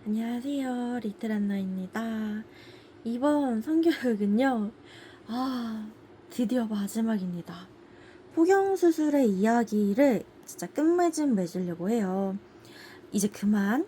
안녕하세요. 리틀안나입니다. 이번 성교육은요, 드디어 마지막입니다. 포경수술의 이야기를 진짜 끝맺음 맺으려고 해요. 이제 그만.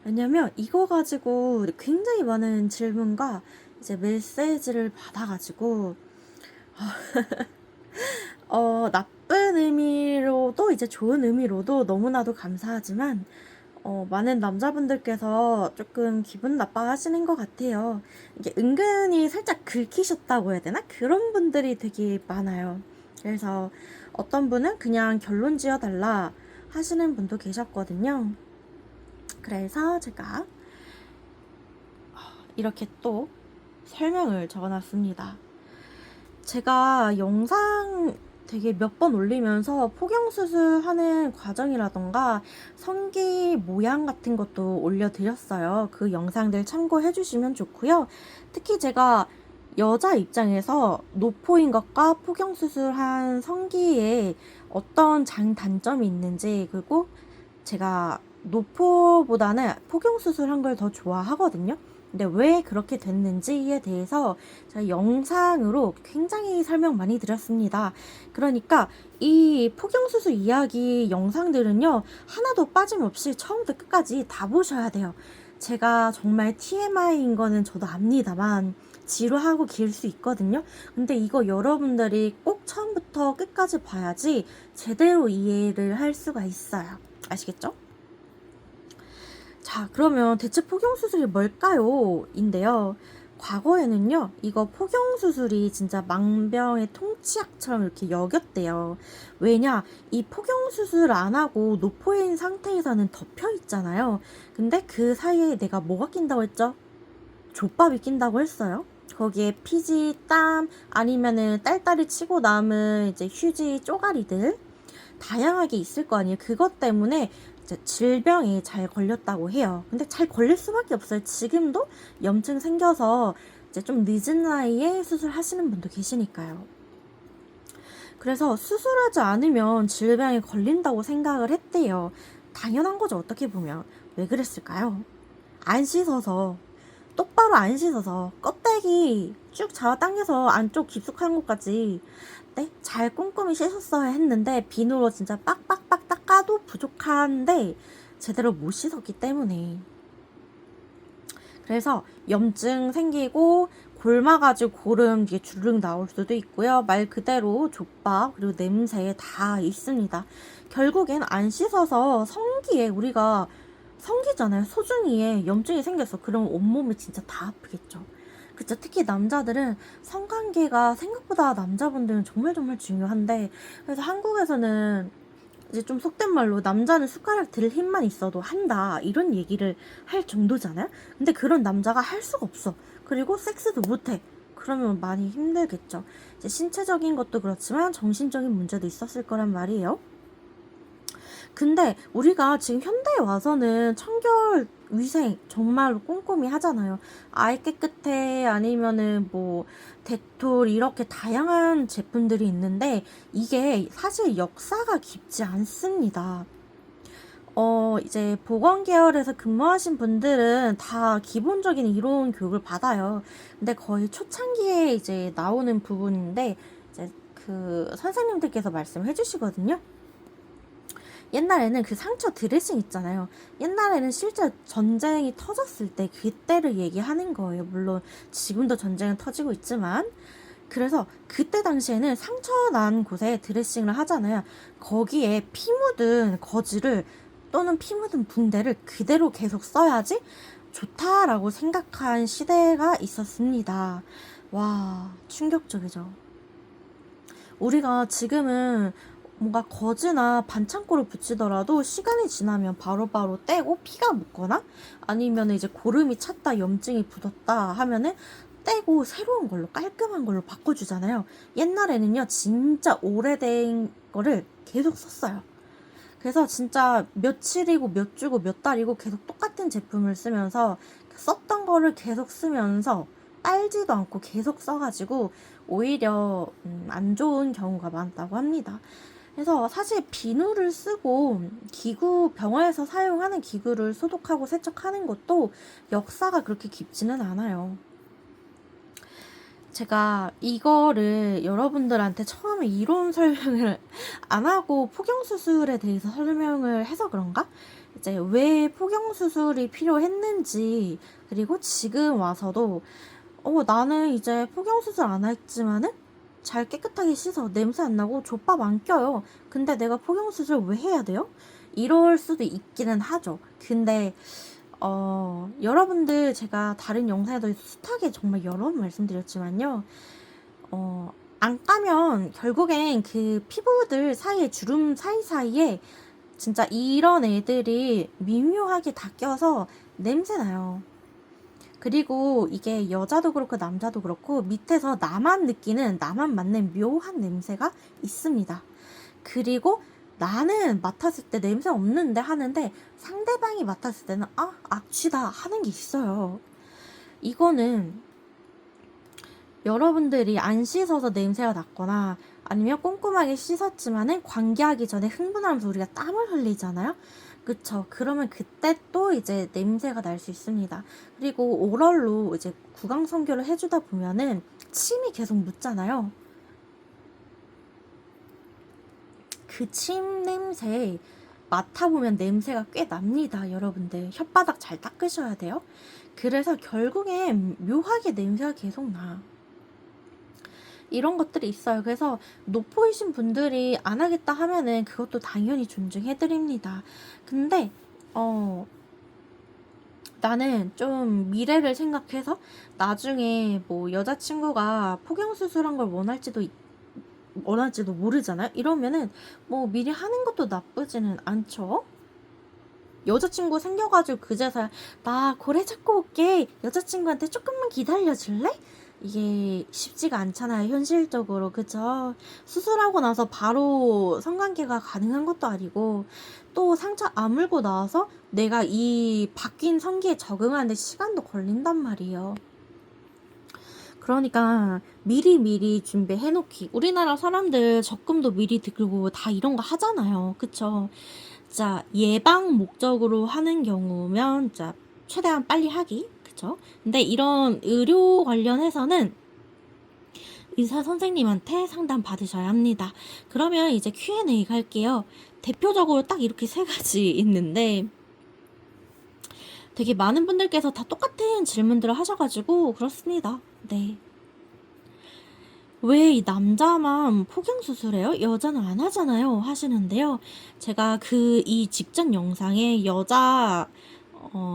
왜냐면 이거 가지고 굉장히 많은 질문과 이제 메시지를 받아가지고, 나쁜 의미로도 이제 좋은 의미로도 너무나도 감사하지만, 많은 남자분들께서 조금 기분 나빠하시는 것 같아요. 이게 은근히 살짝 긁히셨다고 해야 되나? 그런 분들이 되게 많아요. 그래서 어떤 분은 그냥 결론 지어달라 하시는 분도 계셨거든요. 그래서 제가 이렇게 또 설명을 적어놨습니다. 제가 영상 되게 몇 번 올리면서 포경수술 하는 과정이라던가 성기 모양 같은 것도 올려드렸어요. 그 영상들 참고해 주시면 좋고요. 특히 제가 여자 입장에서 노포인 것과 포경수술한 성기에 어떤 장단점이 있는지, 그리고 제가 노포보다는 포경수술한 걸 더 좋아하거든요. 근데 왜 그렇게 됐는지에 대해서 제가 영상으로 굉장히 설명 많이 드렸습니다. 그러니까 이 포경수술 이야기 영상들은요, 하나도 빠짐없이 처음부터 끝까지 다 보셔야 돼요. 제가 정말 TMI인 거는 저도 압니다만 지루하고 길 수 있거든요. 근데 이거 여러분들이 꼭 처음부터 끝까지 봐야지 제대로 이해를 할 수가 있어요. 아시겠죠? 자, 그러면 대체 포경수술이 뭘까요? 인데요. 과거에는요, 이거 포경수술이 진짜 망병의 통치약처럼 이렇게 여겼대요. 왜냐, 이 포경수술 안 하고 노포인 상태에서는 덮여 있잖아요. 근데 그 사이에 내가 뭐가 낀다고 했죠? 족밥이 낀다고 했어요. 거기에 피지, 땀, 아니면은 딸딸이 치고 남은 이제 휴지 쪼가리들 다양하게 있을 거 아니에요. 그것 때문에 이제 질병이 잘 걸렸다고 해요. 근데 잘 걸릴 수밖에 없어요. 지금도 염증 생겨서 이제 좀 늦은 나이에 수술하시는 분도 계시니까요. 그래서 수술하지 않으면 질병에 걸린다고 생각을 했대요. 당연한 거죠, 어떻게 보면. 왜 그랬을까요? 안 씻어서, 똑바로 안 씻어서, 껍데기 쭉 잡아당겨서 안쪽 깊숙한 곳까지 네? 잘 꼼꼼히 씻었어야 했는데 비누로 진짜 빡빡빡 닦아도 부족한데 제대로 못 씻었기 때문에, 그래서 염증 생기고 골마가지고 고름 뒤에 주르륵 나올 수도 있고요. 말 그대로 족밥 그리고 냄새 다 있습니다. 결국엔 안 씻어서 성기에, 우리가 성기잖아요. 소중이에 염증이 생겼어. 그럼 온몸이 진짜 다 아프겠죠. 그쵸. 특히 남자들은 성관계가 생각보다 남자분들은 정말 정말 중요한데, 그래서 한국에서는 이제 좀 속된 말로 남자는 숟가락 들 힘만 있어도 한다 이런 얘기를 할 정도잖아요. 근데 그런 남자가 할 수가 없어. 그리고 섹스도 못해. 그러면 많이 힘들겠죠. 이제 신체적인 것도 그렇지만 정신적인 문제도 있었을 거란 말이에요. 근데 우리가 지금 현대에 와서는 청결 위생 정말로 꼼꼼히 하잖아요. 아예 깨끗해, 아니면은 뭐 데톨, 이렇게 다양한 제품들이 있는데 이게 사실 역사가 깊지 않습니다. 이제 보건 계열에서 근무하신 분들은 다 기본적인 이론 교육을 받아요. 근데 거의 초창기에 이제 나오는 부분인데, 이제 그 선생님들께서 말씀해 주시거든요. 옛날에는 그 상처 드레싱 있잖아요. 옛날에는 실제 전쟁이 터졌을 때 그때를 얘기하는 거예요. 물론 지금도 전쟁은 터지고 있지만, 그래서 그때 당시에는 상처 난 곳에 드레싱을 하잖아요. 거기에 피 묻은 거즈를 또는 피 묻은 붕대를 그대로 계속 써야지 좋다라고 생각한 시대가 있었습니다. 와, 충격적이죠. 우리가 지금은 뭔가 거즈나 반창고를 붙이더라도 시간이 지나면 바로바로 떼고, 피가 묻거나 아니면 이제 고름이 찼다, 염증이 굳었다 하면은 떼고 새로운 걸로, 깔끔한 걸로 바꿔주잖아요. 옛날에는요, 진짜 오래된 거를 계속 썼어요. 그래서 진짜 며칠이고 몇 주고 몇 달이고 계속 똑같은 제품을 쓰면서, 썼던 거를 계속 쓰면서 빨지도 않고 계속 써가지고 오히려 안 좋은 경우가 많다고 합니다. 그래서 사실 비누를 쓰고 기구, 병원에서 사용하는 기구를 소독하고 세척하는 것도 역사가 그렇게 깊지는 않아요. 제가 이거를 여러분들한테 처음에 이론 설명을 안 하고 폭경수술에 대해서 설명을 해서 그런가? 이제 왜 폭경수술이 필요했는지, 그리고 지금 와서도 나는 이제 폭경수술 안 했지만은 잘 깨끗하게 씻어 냄새 안 나고 족밥 안 껴요. 근데 내가 폭경수술 왜 해야 돼요? 이럴 수도 있기는 하죠. 근데 여러분들 제가 다른 영상에도 숱하게 정말 여러 번 말씀드렸지만요. 안 까면 결국엔 그 피부들 사이에 주름 사이사이에 진짜 이런 애들이 미묘하게 다 껴서 냄새 나요. 그리고 이게 여자도 그렇고 남자도 그렇고 밑에서 나만 느끼는, 나만 맡는 묘한 냄새가 있습니다. 그리고 나는 맡았을 때 냄새 없는데 하는데 상대방이 맡았을 때는 악취다 하는 게 있어요. 이거는 여러분들이 안 씻어서 냄새가 났거나 아니면 꼼꼼하게 씻었지만은 관계하기 전에 흥분하면서 우리가 땀을 흘리잖아요. 그쵸? 그러면 그때 또 이제 냄새가 날 수 있습니다. 그리고 오럴로 이제 구강성교를 해주다 보면은 침이 계속 묻잖아요. 그 침 냄새 맡아보면 냄새가 꽤 납니다. 여러분들 혓바닥 잘 닦으셔야 돼요. 그래서 결국엔 묘하게 냄새가 계속 나. 이런 것들이 있어요. 그래서 노포이신 분들이 안 하겠다 하면은 그것도 당연히 존중해드립니다. 근데 나는 좀 미래를 생각해서 나중에 뭐 여자친구가 폭경수술한 걸 원할지도 모르잖아요. 이러면은 뭐 미리 하는 것도 나쁘지는 않죠. 여자친구 생겨가지고 그제서야 나 고래 잡고 올게, 여자친구한테 조금만 기다려줄래? 이게 쉽지가 않잖아요, 현실적으로. 그쵸? 수술하고 나서 바로 성관계가 가능한 것도 아니고 또 상처 아물고 나와서 내가 이 바뀐 성기에 적응하는데 시간도 걸린단 말이에요. 그러니까 미리 준비해놓기. 우리나라 사람들 적금도 미리 들고 다 이런 거 하잖아요. 그쵸? 자, 예방 목적으로 하는 경우면 자, 최대한 빨리 하기. 그쵸? 근데 이런 의료 관련해서는 의사 선생님한테 상담 받으셔야 합니다. 그러면 이제 Q&A 갈게요. 대표적으로 딱 이렇게 세 가지 있는데 되게 많은 분들께서 다 똑같은 질문들을 하셔가지고 그렇습니다. 네. 왜 이 남자만 폭경수술해요? 여자는 안 하잖아요. 하시는데요. 제가 이 직전 영상에 여자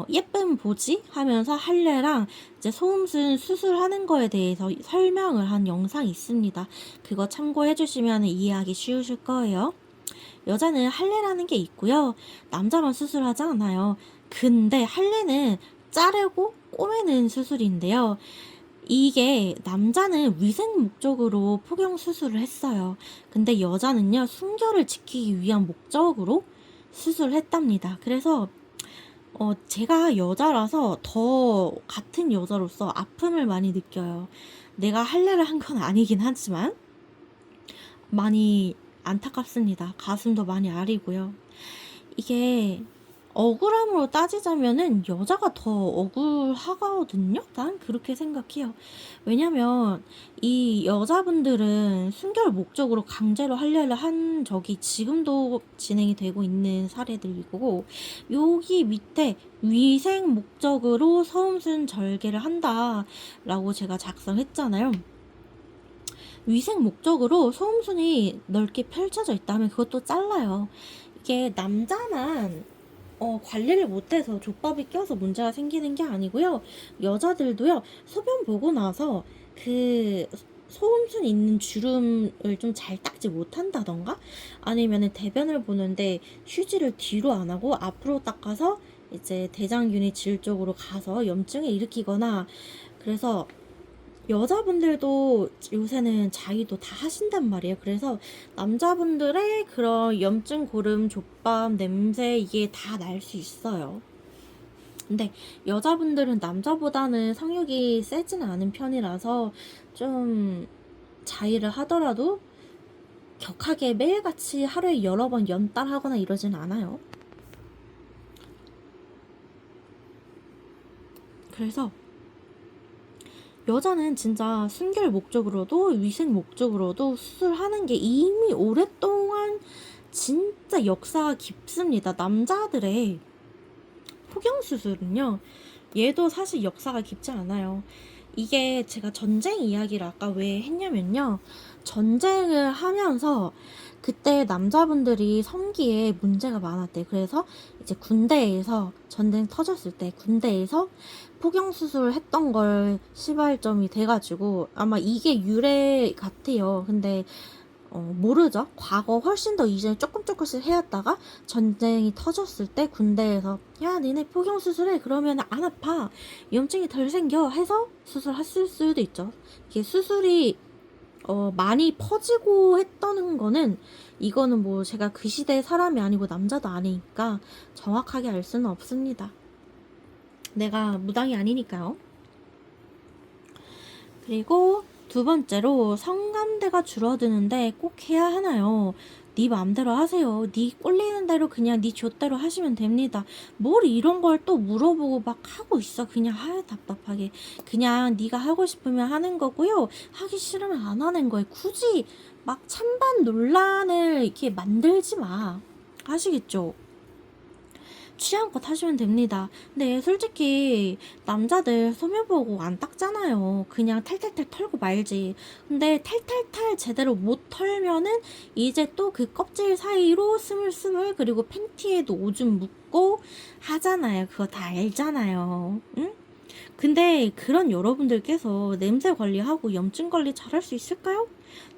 예쁜 보지 하면서 할례랑 이제 소음순 수술하는 거에 대해서 설명을 한 영상이 있습니다. 그거 참고해 주시면 이해하기 쉬우실 거예요. 여자는 할례라는 게 있고요. 남자만 수술하지 않아요. 근데 할례는 자르고 꼬매는 수술인데요. 이게 남자는 위생 목적으로 폭경 수술을 했어요. 근데 여자는요, 순결을 지키기 위한 목적으로 수술을 했답니다. 그래서 제가 여자라서 더 같은 여자로서 아픔을 많이 느껴요. 내가 할례를 한 건 아니긴 하지만 많이 안타깝습니다. 가슴도 많이 아리고요. 이게 억울함으로 따지자면은 여자가 더 억울하거든요? 난 그렇게 생각해요. 왜냐면 이 여자분들은 순결 목적으로 강제로 할례를 한 적이 지금도 진행이 되고 있는 사례들이고, 여기 밑에 위생 목적으로 서음순 절개를 한다라고 제가 작성했잖아요. 위생 목적으로 소음순이 넓게 펼쳐져 있다면 그것도 잘라요. 이게 남자만 관리를 못해서 족밥이 껴서 문제가 생기는 게 아니고요. 여자들도요, 소변 보고 나서 그 소음순 있는 주름을 좀 잘 닦지 못한다던가 아니면 대변을 보는데 휴지를 뒤로 안 하고 앞으로 닦아서 이제 대장균이 질 쪽으로 가서 염증을 일으키거나, 그래서 여자분들도 요새는 자위도 다 하신단 말이에요. 그래서 남자분들의 그런 염증, 고름, 족밥, 냄새 이게 다 날 수 있어요. 근데 여자분들은 남자보다는 성욕이 세지는 않은 편이라서 좀 자위를 하더라도 격하게 매일같이 하루에 여러 번 연달하거나 이러진 않아요. 그래서 여자는 진짜 순결 목적으로도 위생 목적으로도 수술하는 게 이미 오랫동안 진짜 역사가 깊습니다. 남자들의 포경수술은요, 얘도 사실 역사가 깊지 않아요. 이게 제가 전쟁 이야기를 아까 왜 했냐면요, 전쟁을 하면서 그때 남자분들이 성기에 문제가 많았대. 그래서 이제 군대에서 전쟁 터졌을 때 군대에서 포경수술 했던 걸 시발점이 돼가지고 아마 이게 유래 같아요. 근데 모르죠. 과거 훨씬 더 이전에 조금씩 해왔다가 전쟁이 터졌을 때 군대에서 야 니네 포경 수술해 그러면 안 아파 염증이 덜 생겨 해서 수술했을 수도 있죠. 이게 수술이 많이 퍼지고 했다는 거는 이거는 뭐 제가 그 시대의 사람이 아니고 남자도 아니니까 정확하게 알 수는 없습니다. 내가 무당이 아니니까요. 그리고 두 번째로 성감대가 줄어드는데 꼭 해야 하나요? 네 마음대로 하세요. 네 꼴리는 대로 그냥 네 좆대로 하시면 됩니다. 뭘 이런 걸 또 물어보고 막 하고 있어. 그냥 답답하게. 그냥 네가 하고 싶으면 하는 거고요. 하기 싫으면 안 하는 거예요. 굳이 막 찬반 논란을 이렇게 만들지 마. 아시겠죠? 취향껏 하시면 됩니다. 근데 솔직히 남자들 소매 보고 안 닦잖아요. 그냥 탈탈탈 털고 말지. 근데 탈탈탈 제대로 못 털면은 이제 또 그 껍질 사이로 스물스물 그리고 팬티에도 오줌 묻고 하잖아요. 그거 다 알잖아요. 응? 근데 그런 여러분들께서 냄새 관리하고 염증 관리 잘할 수 있을까요?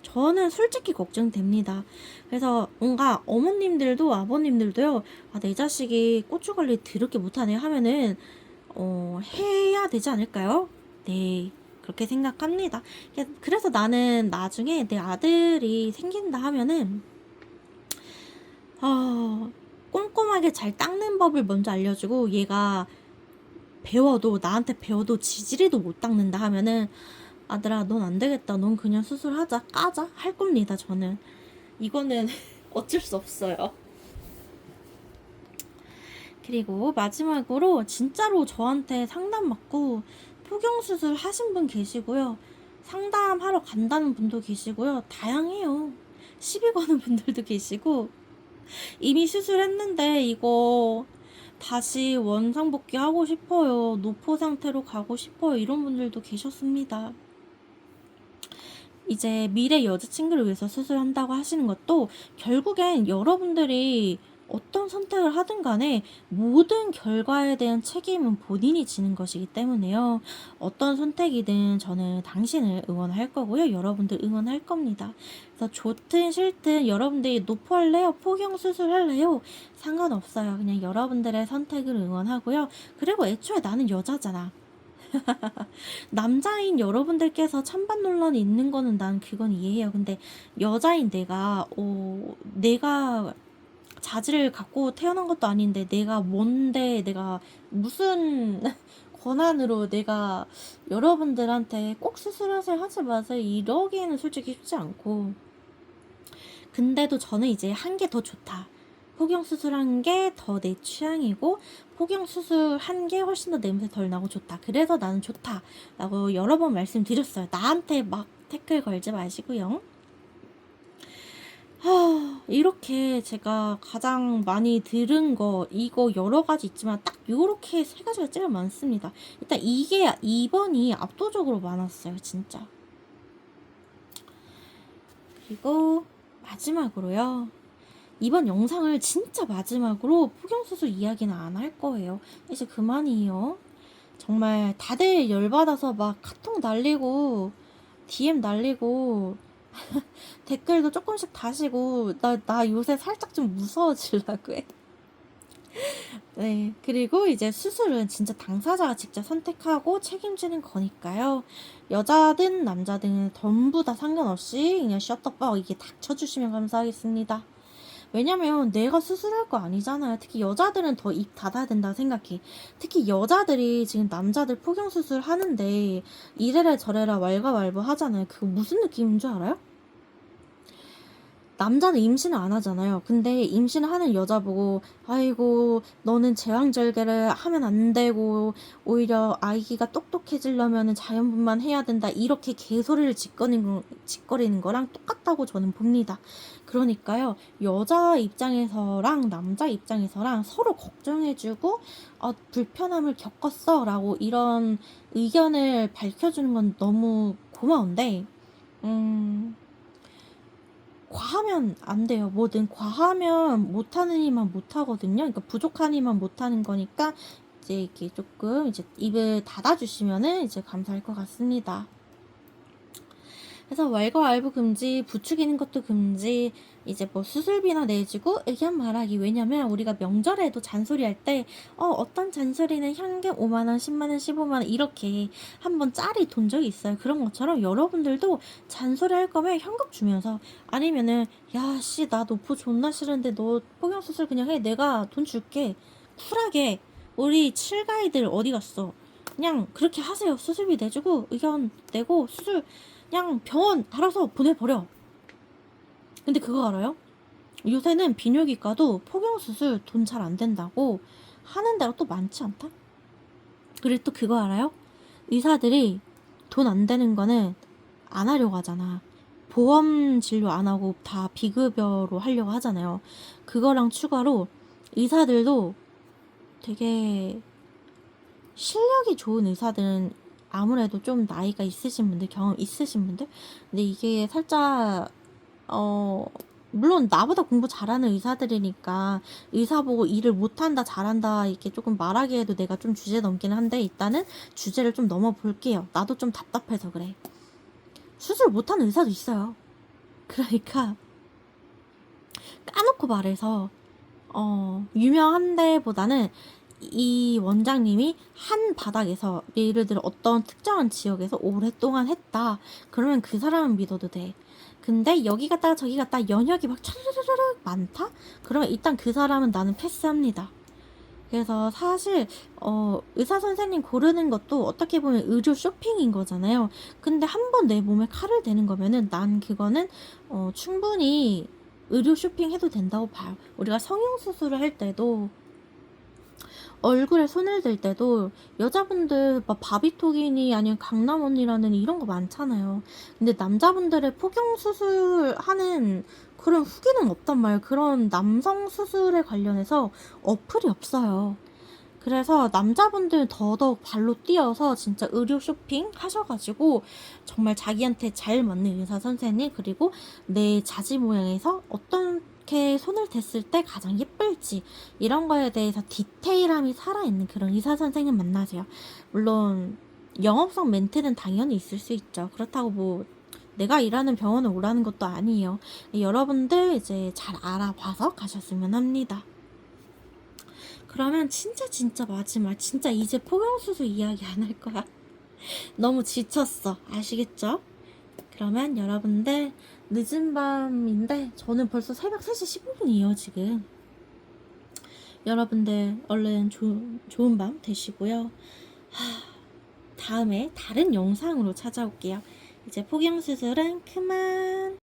저는 솔직히 걱정됩니다. 그래서 뭔가 어머님들도 아버님들도요, 아, 내 자식이 고추 관리 더럽게 못하네 하면은, 해야 되지 않을까요? 네, 그렇게 생각합니다. 그래서 나는 나중에 내 아들이 생긴다 하면은, 꼼꼼하게 잘 닦는 법을 먼저 알려주고, 얘가 나한테 배워도 지지리도 못 닦는다 하면은, 아들아, 넌 안 되겠다. 넌 그냥 수술하자, 까자 할 겁니다. 저는 이거는 어쩔 수 없어요. 그리고 마지막으로 진짜로 저한테 상담 받고 포경 수술 하신 분 계시고요. 상담하러 간다는 분도 계시고요. 다양해요. 시비 거는 분들도 계시고 이미 수술했는데 이거 다시 원상복귀 하고 싶어요. 노포 상태로 가고 싶어요. 이런 분들도 계셨습니다. 이제 미래 여자친구를 위해서 수술한다고 하시는 것도 결국엔 여러분들이 어떤 선택을 하든 간에 모든 결과에 대한 책임은 본인이 지는 것이기 때문에요. 어떤 선택이든 저는 당신을 응원할 거고요. 여러분들 응원할 겁니다. 그래서 좋든 싫든 여러분들이 노포할래요? 포경수술할래요? 상관없어요. 그냥 여러분들의 선택을 응원하고요. 그리고 애초에 나는 여자잖아. 남자인 여러분들께서 찬반 논란이 있는 거는 난 그건 이해해요. 근데 여자인 내가 자질을 갖고 태어난 것도 아닌데 내가 뭔데 내가 무슨 권한으로 내가 여러분들한테 꼭 수술하세요 하지 마세요 이러기에는 솔직히 쉽지 않고 근데도 저는 이제 한 게 더 좋다. 포경 수술한 게 더 내 취향이고 포경 수술한 게 훨씬 더 냄새 덜 나고 좋다. 그래서 나는 좋다 라고 여러 번 말씀드렸어요. 나한테 막 태클 걸지 마시고요. 이렇게 제가 가장 많이 들은 거 이거 여러 가지 있지만 딱 요렇게 세 가지가 제일 많습니다. 일단 이게 2번이 압도적으로 많았어요. 진짜. 그리고 마지막으로요. 이번 영상을 진짜 마지막으로 포경수술 이야기는 안 할 거예요. 이제 그만이에요. 정말 다들 열받아서 막 카톡 날리고 DM 날리고 댓글도 조금씩 다시고 나 요새 살짝 좀 무서워지려고 해. 네, 그리고 이제 수술은 진짜 당사자가 직접 선택하고 책임지는 거니까요. 여자든 남자든 전부 다 상관없이 그냥 셔터박 이게 닥쳐주시면 감사하겠습니다. 왜냐면 내가 수술할 거 아니잖아요. 특히 여자들은 더 입 닫아야 된다 생각해. 특히 여자들이 지금 남자들 포경 수술 하는데 이래라 저래라 왈가왈부 하잖아요. 그거 무슨 느낌인 줄 알아요? 남자는 임신을 안 하잖아요. 근데 임신을 하는 여자 보고 아이고 너는 제왕절개를 하면 안 되고 오히려 아기가 똑똑해지려면 자연분만 해야 된다 이렇게 개소리를 짓거리는 거랑 똑같다고 저는 봅니다. 그러니까요, 여자 입장에서랑 남자 입장에서랑 서로 걱정해주고 불편함을 겪었어 라고 이런 의견을 밝혀주는 건 너무 고마운데 과하면 안 돼요. 뭐든 과하면 못하는 이만 못하거든요. 그러니까 부족한 이만 못하는 거니까 이제 이렇게 조금 이제 입을 닫아주시면은 이제 감사할 것 같습니다. 그래서 왈가왈부 금지, 부추기는 것도 금지, 이제 뭐 수술비나 내주고 의견 말하기. 왜냐면 우리가 명절에도 잔소리할 때 어떤 잔소리는 현금 5만원, 10만원, 15만원 이렇게 한번 짤이 돈 적이 있어요. 그런 것처럼 여러분들도 잔소리 할 거면 현금 주면서, 아니면은 야씨 나 노포 존나 싫은데 너 포경수술 그냥 해, 내가 돈 줄게, 쿨하게 우리 칠가이들 어디 갔어, 그냥 그렇게 하세요. 수술비 내주고 의견 내고 수술 그냥 병원 알아서 보내버려. 근데 그거 알아요? 요새는 비뇨기과도 포경수술 돈 잘 안 된다고 하는 데가 또 많지 않다? 그리고 또 그거 알아요? 의사들이 돈 안 되는 거는 안 하려고 하잖아. 보험 진료 안 하고 다 비급여로 하려고 하잖아요. 그거랑 추가로 의사들도 되게 실력이 좋은 의사들은 아무래도 좀 나이가 있으신 분들, 경험 있으신 분들, 근데 이게 살짝 물론 나보다 공부 잘하는 의사들이니까 의사 보고 일을 못한다 잘한다 이렇게 조금 말하기에도 내가 좀 주제 넘기는 한데, 일단은 주제를 좀 넘어볼게요. 나도 좀 답답해서 그래. 수술 못하는 의사도 있어요. 그러니까 까놓고 말해서 유명한 데보다는 이 원장님이 한 바닥에서, 예를 들어 어떤 특정한 지역에서 오랫동안 했다 그러면 그 사람은 믿어도 돼. 근데 여기 갔다가 저기 갔다 연역이 막 차르르르 많다? 그러면 일단 그 사람은 나는 패스합니다. 그래서 사실 의사 선생님 고르는 것도 어떻게 보면 의료 쇼핑인 거잖아요. 근데 한 번 내 몸에 칼을 대는 거면은 난 그거는 충분히 의료 쇼핑 해도 된다고 봐요. 우리가 성형수술을 할 때도, 얼굴에 손을 댈 때도 여자분들 막 바비톡이니 아니면 강남 언니라는 이런 거 많잖아요. 근데 남자분들의 포경 수술하는 그런 후기는 없단 말이에요. 그런 남성 수술에 관련해서 어플이 없어요. 그래서 남자분들 더더욱 발로 뛰어서 진짜 의료 쇼핑 하셔가지고 정말 자기한테 잘 맞는 의사 선생님, 그리고 내 자지 모양에서 어떻게 손을 댔을 때 가장 예쁠지 이런 거에 대해서 디테일함이 살아있는 그런 의사 선생님 만나세요. 물론 영업성 멘트는 당연히 있을 수 있죠. 그렇다고 뭐 내가 일하는 병원에 오라는 것도 아니에요. 여러분들 이제 잘 알아봐서 가셨으면 합니다. 그러면 진짜 마지막, 진짜 이제 포경수술 이야기 안 할 거야. 너무 지쳤어. 아시겠죠? 그러면 여러분들 늦은 밤인데 저는 벌써 새벽 3시 15분이에요 지금. 여러분들 얼른 좋은 밤 되시고요. 다음에 다른 영상으로 찾아올게요. 이제 포경수술은 그만.